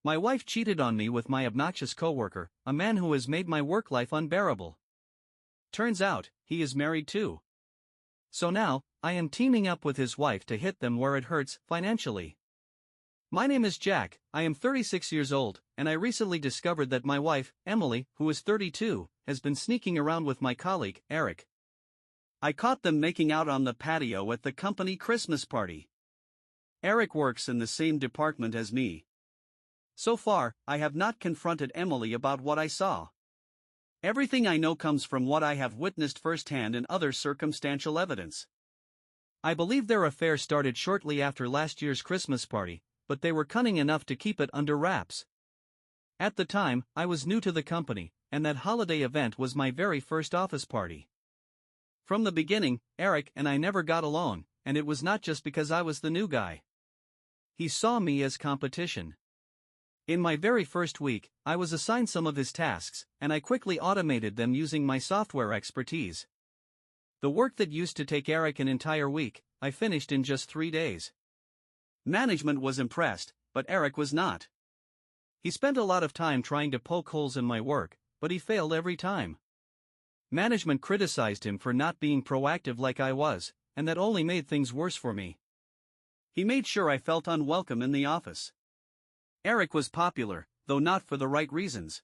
My wife cheated on me with my obnoxious coworker, a man who has made my work life unbearable. Turns out, he is married too. So now, I am teaming up with his wife to hit them where it hurts, financially. My name is Jack, I am 36 years old, and I recently discovered that my wife, Emily, who is 32, has been sneaking around with my colleague, Eric. I caught them making out on the patio at the company Christmas party. Eric works in the same department as me. So far, I have not confronted Emily about what I saw. Everything I know comes from what I have witnessed firsthand and other circumstantial evidence. I believe their affair started shortly after last year's Christmas party, but they were cunning enough to keep it under wraps. At the time, I was new to the company, and that holiday event was my very first office party. From the beginning, Eric and I never got along, and it was not just because I was the new guy. He saw me as competition. In my very first week, I was assigned some of his tasks, and I quickly automated them using my software expertise. The work that used to take Eric an entire week, I finished in just 3 days. Management was impressed, but Eric was not. He spent a lot of time trying to poke holes in my work, but he failed every time. Management criticized him for not being proactive like I was, and that only made things worse for me. He made sure I felt unwelcome in the office. Eric was popular, though not for the right reasons.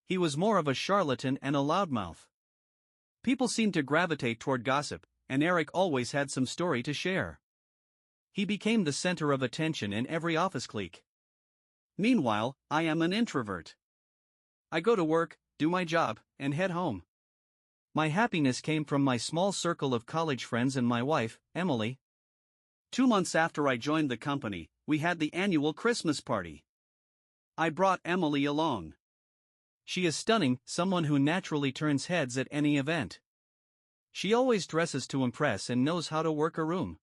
He was more of a charlatan and a loudmouth. People seemed to gravitate toward gossip, and Eric always had some story to share. He became the center of attention in every office clique. Meanwhile, I am an introvert. I go to work, do my job, and head home. My happiness came from my small circle of college friends and my wife, Emily. 2 months after I joined the company, we had the annual Christmas party. I brought Emily along. She is stunning, someone who naturally turns heads at any event. She always dresses to impress and knows how to work a room.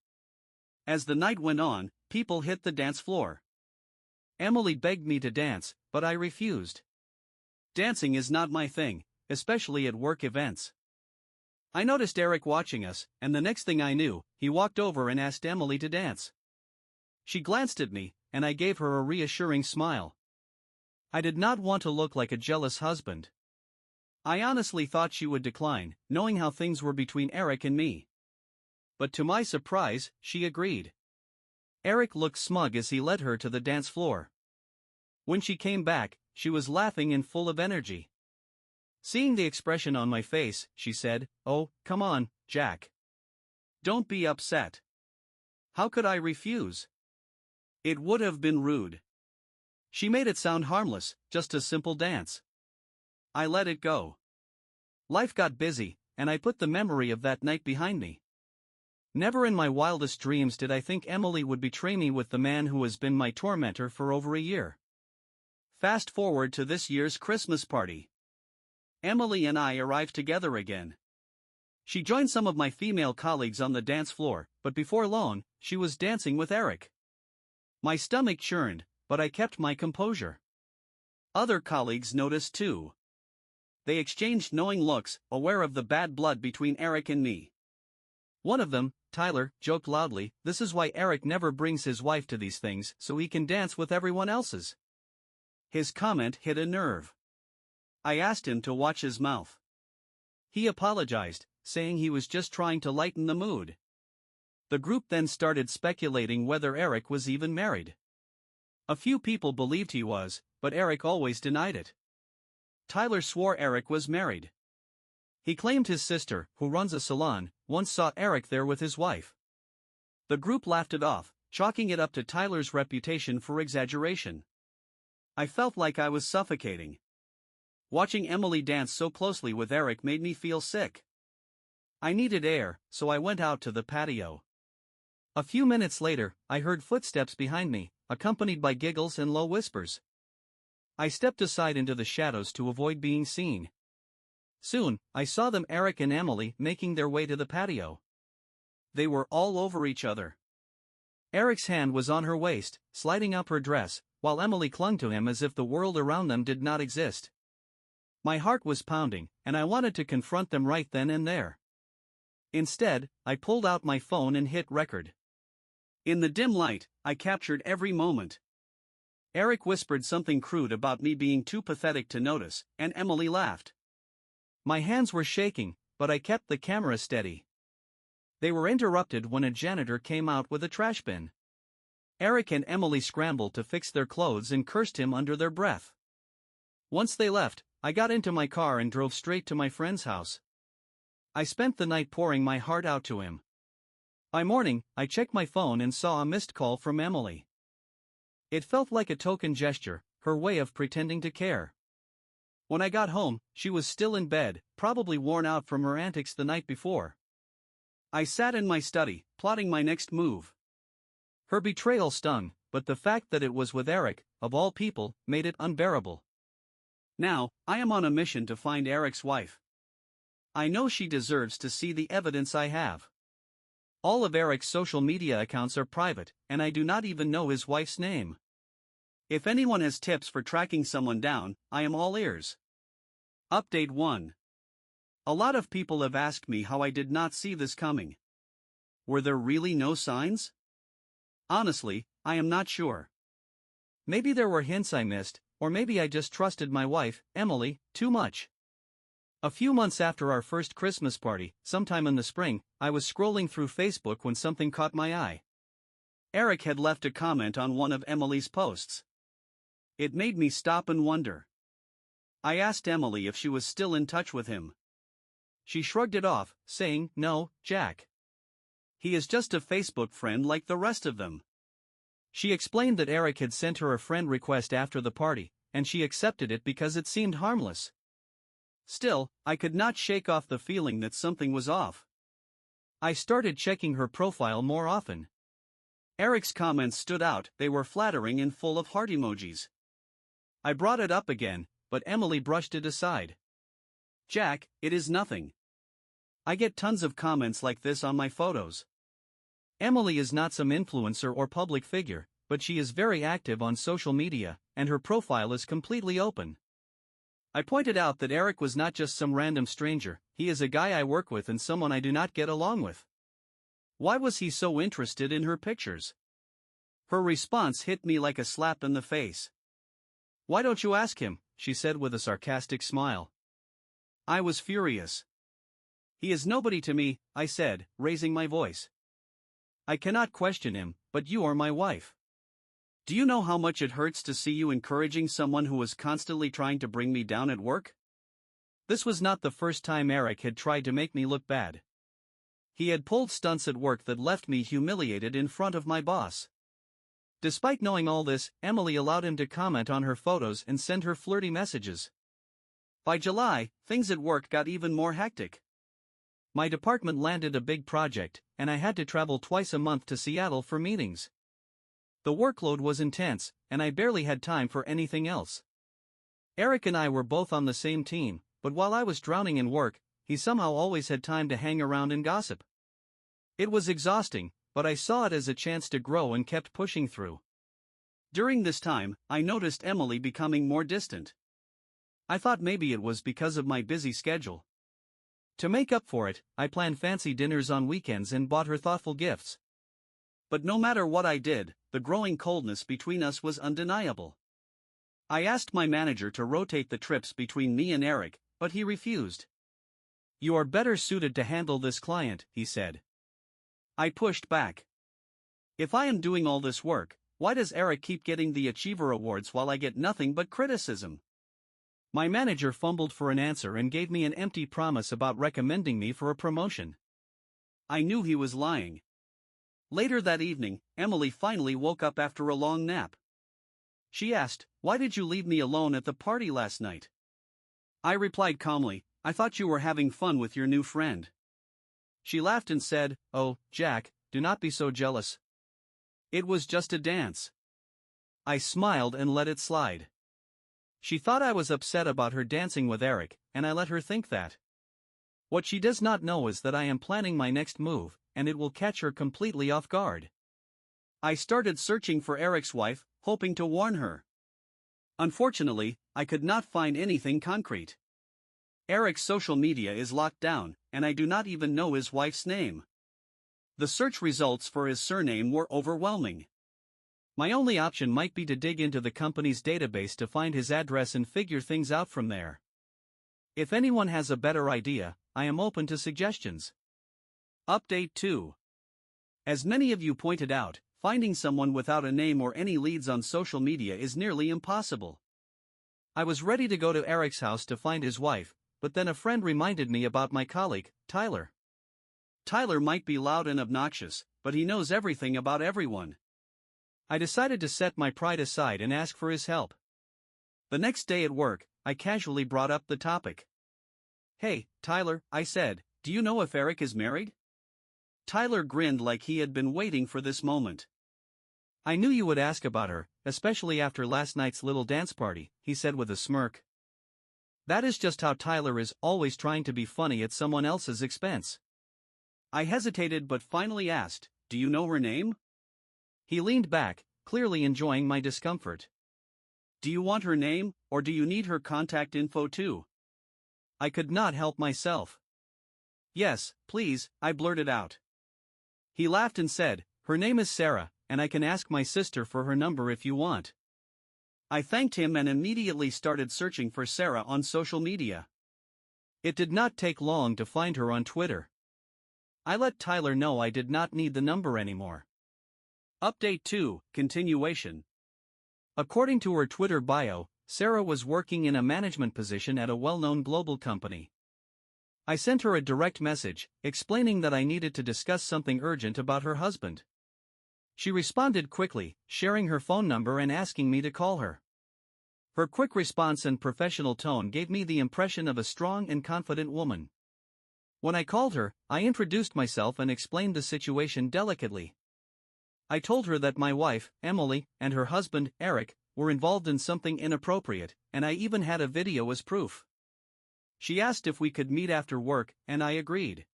As the night went on, people hit the dance floor. Emily begged me to dance, but I refused. Dancing is not my thing, especially at work events. I noticed Eric watching us, and the next thing I knew, he walked over and asked Emily to dance. She glanced at me, and I gave her a reassuring smile. I did not want to look like a jealous husband. I honestly thought she would decline, knowing how things were between Eric and me. But to my surprise, she agreed. Eric looked smug as he led her to the dance floor. When she came back, she was laughing and full of energy. Seeing the expression on my face, she said, "Oh, come on, Jack. Don't be upset." How could I refuse? It would have been rude. She made it sound harmless, just a simple dance. I let it go. Life got busy, and I put the memory of that night behind me. Never in my wildest dreams did I think Emily would betray me with the man who has been my tormentor for over a year. Fast forward to this year's Christmas party. Emily and I arrived together again. She joined some of my female colleagues on the dance floor, but before long, she was dancing with Eric. My stomach churned, but I kept my composure. Other colleagues noticed too. They exchanged knowing looks, aware of the bad blood between Eric and me. One of them, Tyler, joked loudly, "This is why Eric never brings his wife to these things, so he can dance with everyone else's." His comment hit a nerve. I asked him to watch his mouth. He apologized, saying he was just trying to lighten the mood. The group then started speculating whether Eric was even married. A few people believed he was, but Eric always denied it. Tyler swore Eric was married. He claimed his sister, who runs a salon, once saw Eric there with his wife. The group laughed it off, chalking it up to Tyler's reputation for exaggeration. I felt like I was suffocating. Watching Emily dance so closely with Eric made me feel sick. I needed air, so I went out to the patio. A few minutes later, I heard footsteps behind me, accompanied by giggles and low whispers. I stepped aside into the shadows to avoid being seen. Soon, I saw them, Eric and Emily, making their way to the patio. They were all over each other. Eric's hand was on her waist, sliding up her dress, while Emily clung to him as if the world around them did not exist. My heart was pounding, and I wanted to confront them right then and there. Instead, I pulled out my phone and hit record. In the dim light, I captured every moment. Eric whispered something crude about me being too pathetic to notice, and Emily laughed. My hands were shaking, but I kept the camera steady. They were interrupted when a janitor came out with a trash bin. Eric and Emily scrambled to fix their clothes and cursed him under their breath. Once they left, I got into my car and drove straight to my friend's house. I spent the night pouring my heart out to him. By morning, I checked my phone and saw a missed call from Emily. It felt like a token gesture, her way of pretending to care. When I got home, she was still in bed, probably worn out from her antics the night before. I sat in my study, plotting my next move. Her betrayal stung, but the fact that it was with Eric, of all people, made it unbearable. Now, I am on a mission to find Eric's wife. I know she deserves to see the evidence I have. All of Eric's social media accounts are private, and I do not even know his wife's name. If anyone has tips for tracking someone down, I am all ears. Update 1. A lot of people have asked me how I did not see this coming. Were there really no signs? Honestly, I am not sure. Maybe there were hints I missed, or maybe I just trusted my wife, Emily, too much. A few months after our first Christmas party, sometime in the spring, I was scrolling through Facebook when something caught my eye. Eric had left a comment on one of Emily's posts. It made me stop and wonder. I asked Emily if she was still in touch with him. She shrugged it off, saying, "No, Jack. He is just a Facebook friend like the rest of them." She explained that Eric had sent her a friend request after the party, and she accepted it because it seemed harmless. Still, I could not shake off the feeling that something was off. I started checking her profile more often. Eric's comments stood out, they were flattering and full of heart emojis. I brought it up again, but Emily brushed it aside. "Jack, it is nothing. I get tons of comments like this on my photos." Emily is not some influencer or public figure, but she is very active on social media, and her profile is completely open. I pointed out that Eric was not just some random stranger, he is a guy I work with and someone I do not get along with. Why was he so interested in her pictures? Her response hit me like a slap in the face. "Why don't you ask him?" she said with a sarcastic smile. I was furious. "He is nobody to me," I said, raising my voice. "I cannot question him, but you are my wife. Do you know how much it hurts to see you encouraging someone who is constantly trying to bring me down at work?" This was not the first time Eric had tried to make me look bad. He had pulled stunts at work that left me humiliated in front of my boss. Despite knowing all this, Emily allowed him to comment on her photos and send her flirty messages. By July, things at work got even more hectic. My department landed a big project, and I had to travel twice a month to Seattle for meetings. The workload was intense, and I barely had time for anything else. Eric and I were both on the same team, but while I was drowning in work, he somehow always had time to hang around and gossip. It was exhausting, but I saw it as a chance to grow and kept pushing through. During this time, I noticed Emily becoming more distant. I thought maybe it was because of my busy schedule. To make up for it, I planned fancy dinners on weekends and bought her thoughtful gifts. But no matter what I did, the growing coldness between us was undeniable. I asked my manager to rotate the trips between me and Eric, but he refused. "You are better suited to handle this client," he said. I pushed back. "If I am doing all this work, why does Eric keep getting the Achiever Awards while I get nothing but criticism?" My manager fumbled for an answer and gave me an empty promise about recommending me for a promotion. I knew he was lying. Later that evening, Emily finally woke up after a long nap. She asked, "Why did you leave me alone at the party last night?" I replied calmly, "I thought you were having fun with your new friend." She laughed and said, "Oh, Jack, do not be so jealous. It was just a dance." I smiled and let it slide. She thought I was upset about her dancing with Eric, and I let her think that. What she does not know is that I am planning my next move, and it will catch her completely off guard. I started searching for Eric's wife, hoping to warn her. Unfortunately, I could not find anything concrete. Eric's social media is locked down, and I do not even know his wife's name. The search results for his surname were overwhelming. My only option might be to dig into the company's database to find his address and figure things out from there. If anyone has a better idea, I am open to suggestions. Update 2. As many of you pointed out, finding someone without a name or any leads on social media is nearly impossible. I was ready to go to Eric's house to find his wife, but then a friend reminded me about my colleague, Tyler. Tyler might be loud and obnoxious, but he knows everything about everyone. I decided to set my pride aside and ask for his help. The next day at work, I casually brought up the topic. "Hey, Tyler," I said, "do you know if Eric is married?" Tyler grinned like he had been waiting for this moment. "I knew you would ask about her, especially after last night's little dance party," he said with a smirk. That is just how Tyler is, always trying to be funny at someone else's expense. I hesitated but finally asked, "Do you know her name?" He leaned back, clearly enjoying my discomfort. "Do you want her name, or do you need her contact info too?" I could not help myself. "Yes, please," I blurted out. He laughed and said, "Her name is Sarah, and I can ask my sister for her number if you want." I thanked him and immediately started searching for Sarah on social media. It did not take long to find her on Twitter. I let Tyler know I did not need the number anymore. Update 2, continuation. According to her Twitter bio, Sarah was working in a management position at a well-known global company. I sent her a direct message, explaining that I needed to discuss something urgent about her husband. She responded quickly, sharing her phone number and asking me to call her. Her quick response and professional tone gave me the impression of a strong and confident woman. When I called her, I introduced myself and explained the situation delicately. I told her that my wife, Emily, and her husband, Eric, were involved in something inappropriate, and I even had a video as proof. She asked if we could meet after work, and I agreed.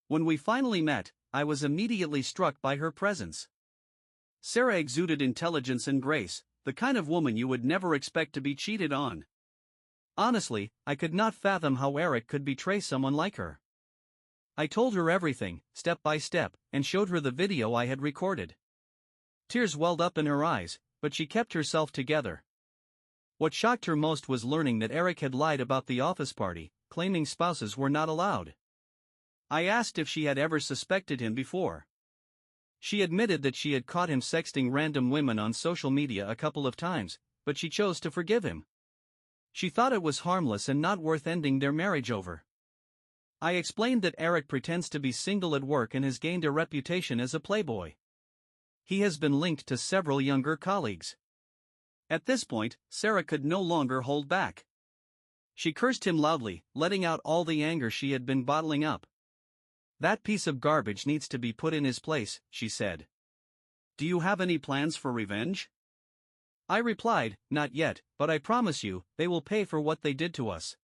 When we finally met, I was immediately struck by her presence. Sarah exuded intelligence and grace, the kind of woman you would never expect to be cheated on. Honestly, I could not fathom how Eric could betray someone like her. I told her everything, step by step, and showed her the video I had recorded. Tears welled up in her eyes, but she kept herself together. What shocked her most was learning that Eric had lied about the office party, claiming spouses were not allowed. I asked if she had ever suspected him before. She admitted that she had caught him sexting random women on social media a couple of times, but she chose to forgive him. She thought it was harmless and not worth ending their marriage over. I explained that Eric pretends to be single at work and has gained a reputation as a playboy. He has been linked to several younger colleagues. At this point, Sarah could no longer hold back. She cursed him loudly, letting out all the anger she had been bottling up. "That piece of garbage needs to be put in his place," she said. "Do you have any plans for revenge?" I replied, "Not yet, but I promise you, they will pay for what they did to us."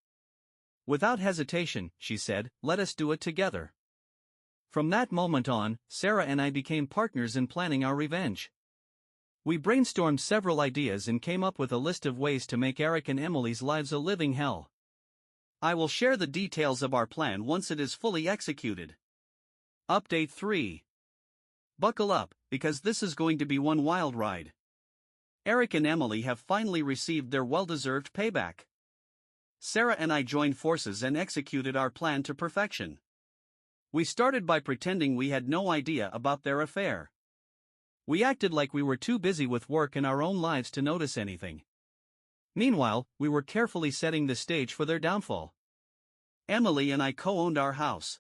Without hesitation, she said, "Let us do it together." From that moment on, Sarah and I became partners in planning our revenge. We brainstormed several ideas and came up with a list of ways to make Eric and Emily's lives a living hell. I will share the details of our plan once it is fully executed. Update 3. Buckle up, because this is going to be one wild ride. Eric and Emily have finally received their well-deserved payback. Sarah and I joined forces and executed our plan to perfection. We started by pretending we had no idea about their affair. We acted like we were too busy with work and our own lives to notice anything. Meanwhile, we were carefully setting the stage for their downfall. Emily and I co-owned our house.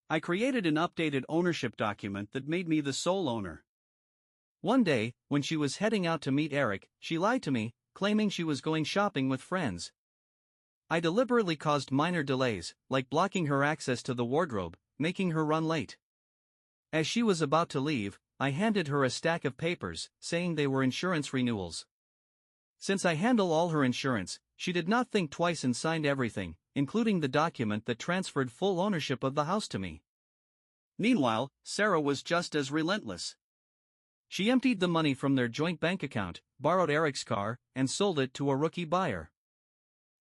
I created an updated ownership document that made me the sole owner. One day, when she was heading out to meet Eric, she lied to me, claiming she was going shopping with friends. I deliberately caused minor delays, like blocking her access to the wardrobe, making her run late. As she was about to leave, I handed her a stack of papers, saying they were insurance renewals. Since I handle all her insurance, she did not think twice and signed everything, including the document that transferred full ownership of the house to me. Meanwhile, Sarah was just as relentless. She emptied the money from their joint bank account, borrowed Eric's car, and sold it to a rookie buyer.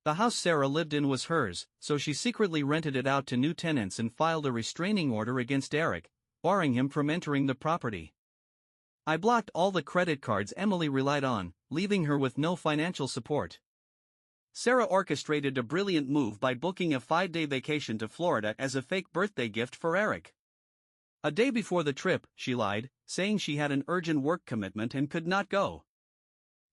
The house Sarah lived in was hers, so she secretly rented it out to new tenants and filed a restraining order against Eric, barring him from entering the property. I blocked all the credit cards Emily relied on, leaving her with no financial support. Sarah orchestrated a brilliant move by booking a 5-day vacation to Florida as a fake birthday gift for Eric. A day before the trip, she lied, saying she had an urgent work commitment and could not go.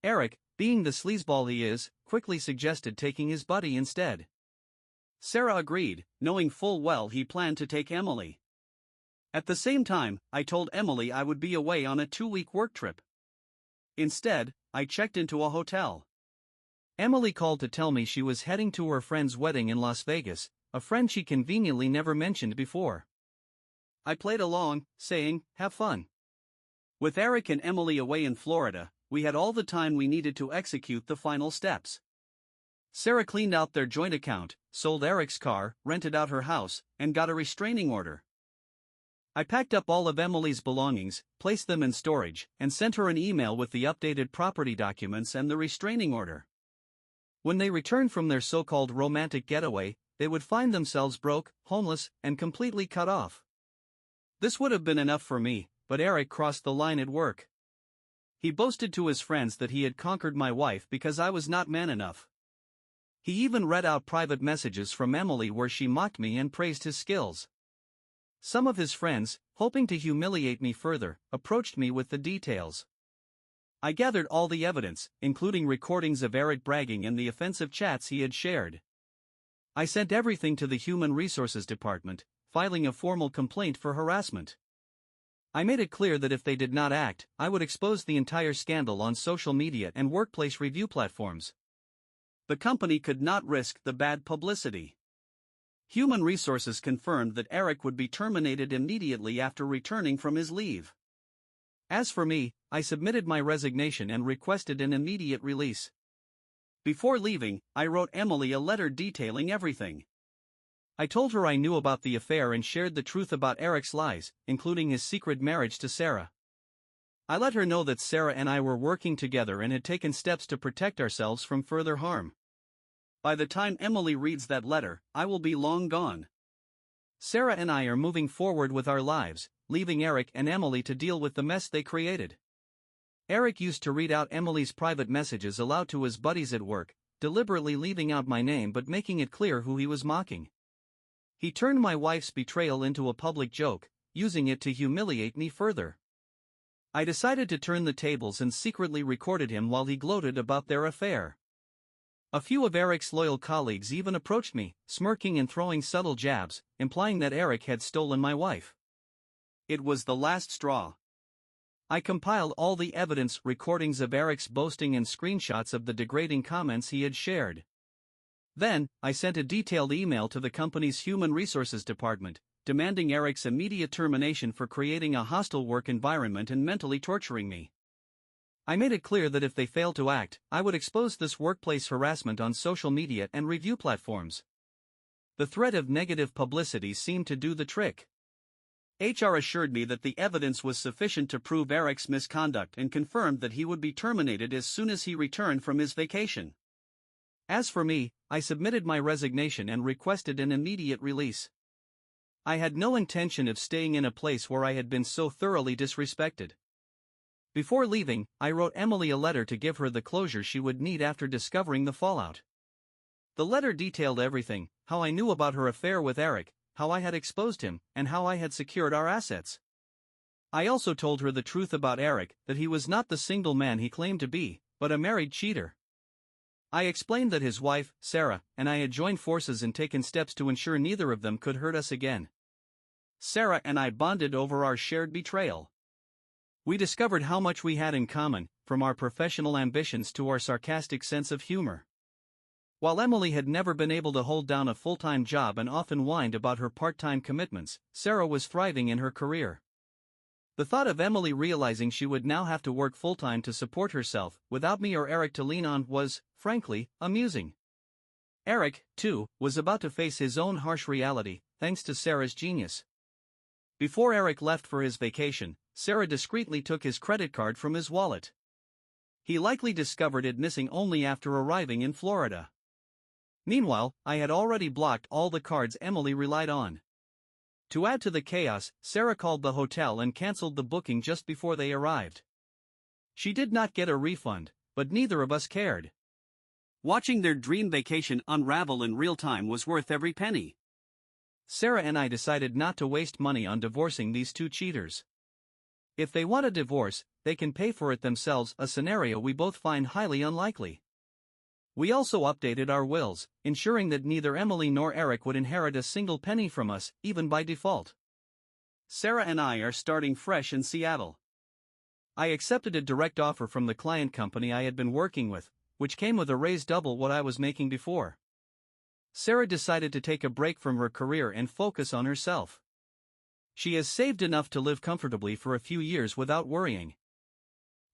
Eric, being the sleazeball he is, quickly suggested taking his buddy instead. Sarah agreed, knowing full well he planned to take Emily. At the same time, I told Emily I would be away on a 2-week work trip. Instead, I checked into a hotel. Emily called to tell me she was heading to her friend's wedding in Las Vegas, a friend she conveniently never mentioned before. I played along, saying, "Have fun." With Eric and Emily away in Florida, we had all the time we needed to execute the final steps. Sarah cleaned out their joint account, sold Eric's car, rented out her house, and got a restraining order. I packed up all of Emily's belongings, placed them in storage, and sent her an email with the updated property documents and the restraining order. When they returned from their so-called romantic getaway, they would find themselves broke, homeless, and completely cut off. This would have been enough for me, but Eric crossed the line at work. He boasted to his friends that he had conquered my wife because I was not man enough. He even read out private messages from Emily where she mocked me and praised his skills. Some of his friends, hoping to humiliate me further, approached me with the details. I gathered all the evidence, including recordings of Eric bragging and the offensive chats he had shared. I sent everything to the Human Resources Department, filing a formal complaint for harassment. I made it clear that if they did not act, I would expose the entire scandal on social media and workplace review platforms. The company could not risk the bad publicity. Human Resources confirmed that Eric would be terminated immediately after returning from his leave. As for me, I submitted my resignation and requested an immediate release. Before leaving, I wrote Emily a letter detailing everything. I told her I knew about the affair and shared the truth about Eric's lies, including his secret marriage to Sarah. I let her know that Sarah and I were working together and had taken steps to protect ourselves from further harm. By the time Emily reads that letter, I will be long gone. Sarah and I are moving forward with our lives, leaving Eric and Emily to deal with the mess they created. Eric used to read out Emily's private messages aloud to his buddies at work, deliberately leaving out my name but making it clear who he was mocking. He turned my wife's betrayal into a public joke, using it to humiliate me further. I decided to turn the tables and secretly recorded him while he gloated about their affair. A few of Eric's loyal colleagues even approached me, smirking and throwing subtle jabs, implying that Eric had stolen my wife. It was the last straw. I compiled all the evidence, recordings of Eric's boasting and screenshots of the degrading comments he had shared. Then, I sent a detailed email to the company's Human Resources Department, demanding Eric's immediate termination for creating a hostile work environment and mentally torturing me. I made it clear that if they failed to act, I would expose this workplace harassment on social media and review platforms. The threat of negative publicity seemed to do the trick. HR assured me that the evidence was sufficient to prove Eric's misconduct and confirmed that he would be terminated as soon as he returned from his vacation. As for me, I submitted my resignation and requested an immediate release. I had no intention of staying in a place where I had been so thoroughly disrespected. Before leaving, I wrote Emily a letter to give her the closure she would need after discovering the fallout. The letter detailed everything: how I knew about her affair with Eric, how I had exposed him, and how I had secured our assets. I also told her the truth about Eric, that he was not the single man he claimed to be, but a married cheater. I explained that his wife, Sarah, and I had joined forces and taken steps to ensure neither of them could hurt us again. Sarah and I bonded over our shared betrayal. We discovered how much we had in common, from our professional ambitions to our sarcastic sense of humor. While Emily had never been able to hold down a full-time job and often whined about her part-time commitments, Sarah was thriving in her career. The thought of Emily realizing she would now have to work full-time to support herself, without me or Eric to lean on, was, frankly, amusing. Eric, too, was about to face his own harsh reality, thanks to Sarah's genius. Before Eric left for his vacation, Sarah discreetly took his credit card from his wallet. He likely discovered it missing only after arriving in Florida. Meanwhile, I had already blocked all the cards Emily relied on. To add to the chaos, Sarah called the hotel and cancelled the booking just before they arrived. She did not get a refund, but neither of us cared. Watching their dream vacation unravel in real time was worth every penny. Sarah and I decided not to waste money on divorcing these two cheaters. If they want a divorce, they can pay for it themselves, a scenario we both find highly unlikely. We also updated our wills, ensuring that neither Emily nor Eric would inherit a single penny from us, even by default. Sarah and I are starting fresh in Seattle. I accepted a direct offer from the client company I had been working with, which came with a raise double what I was making before. Sarah decided to take a break from her career and focus on herself. She has saved enough to live comfortably for a few years without worrying.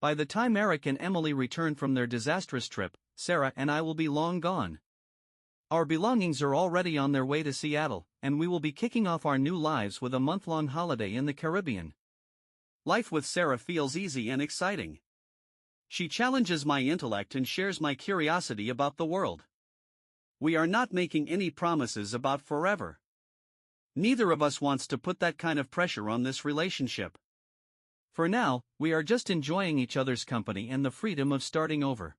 By the time Eric and Emily return from their disastrous trip, Sarah and I will be long gone. Our belongings are already on their way to Seattle, and we will be kicking off our new lives with a month-long holiday in the Caribbean. Life with Sarah feels easy and exciting. She challenges my intellect and shares my curiosity about the world. We are not making any promises about forever. Neither of us wants to put that kind of pressure on this relationship. For now, we are just enjoying each other's company and the freedom of starting over.